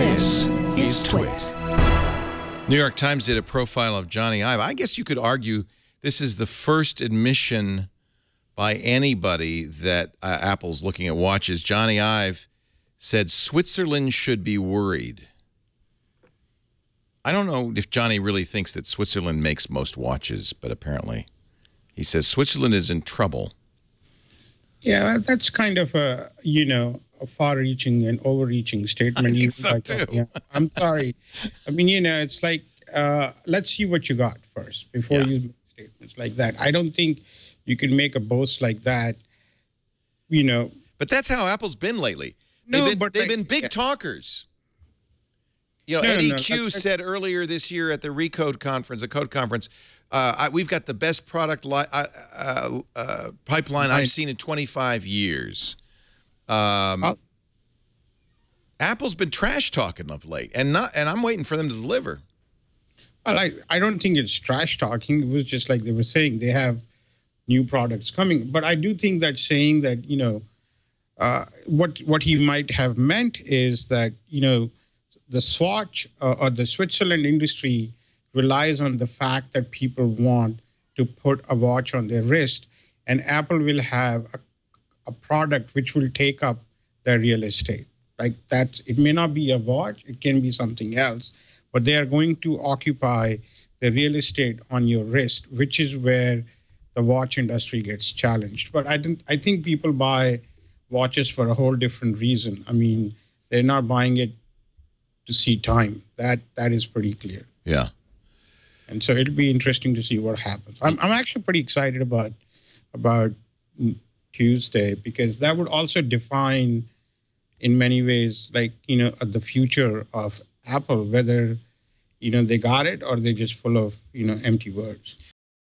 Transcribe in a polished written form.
This is TWiT. New York Times did a profile of Jony Ive. I guess you could argue this is the first admission by anybody that Apple's looking at watches. Jony Ive said Switzerland should be worried. I don't know if Johnny really thinks that Switzerland makes most watches, but apparently he says Switzerland is in trouble. Yeah, that's kind of a, a far-reaching and overreaching statement. I think so too. Yeah, I'm sorry. I mean, it's like, let's see what you got first before you make statements like that. I don't think you can make a boast like that, But that's how Apple's been lately. They've been big talkers. Eddie Q said earlier this year at the Recode conference, the Code conference, we've got the best product pipeline I've seen in 25 years. Apple's been trash talking of late, and I'm waiting for them to deliver. Well, I don't think it's trash talking. It was just like they were saying they have new products coming. But I do think that saying that what he might have meant is that the Swatch or the Switzerland industry relies on the fact that people want to put a watch on their wrist, and Apple will have a product which will take up their real estate. Like that, it may not be a watch, it can be something else, but they are going to occupy the real estate on your wrist, which is where the watch industry gets challenged. But I think people buy watches for a whole different reason. I mean, they're not buying it to see time. That is pretty clear. Yeah. And so it'll be interesting to see what happens. I'm actually pretty excited about Tuesday, because that would also define in many ways, like, the future of Apple, whether, they got it or they're just full of, empty words.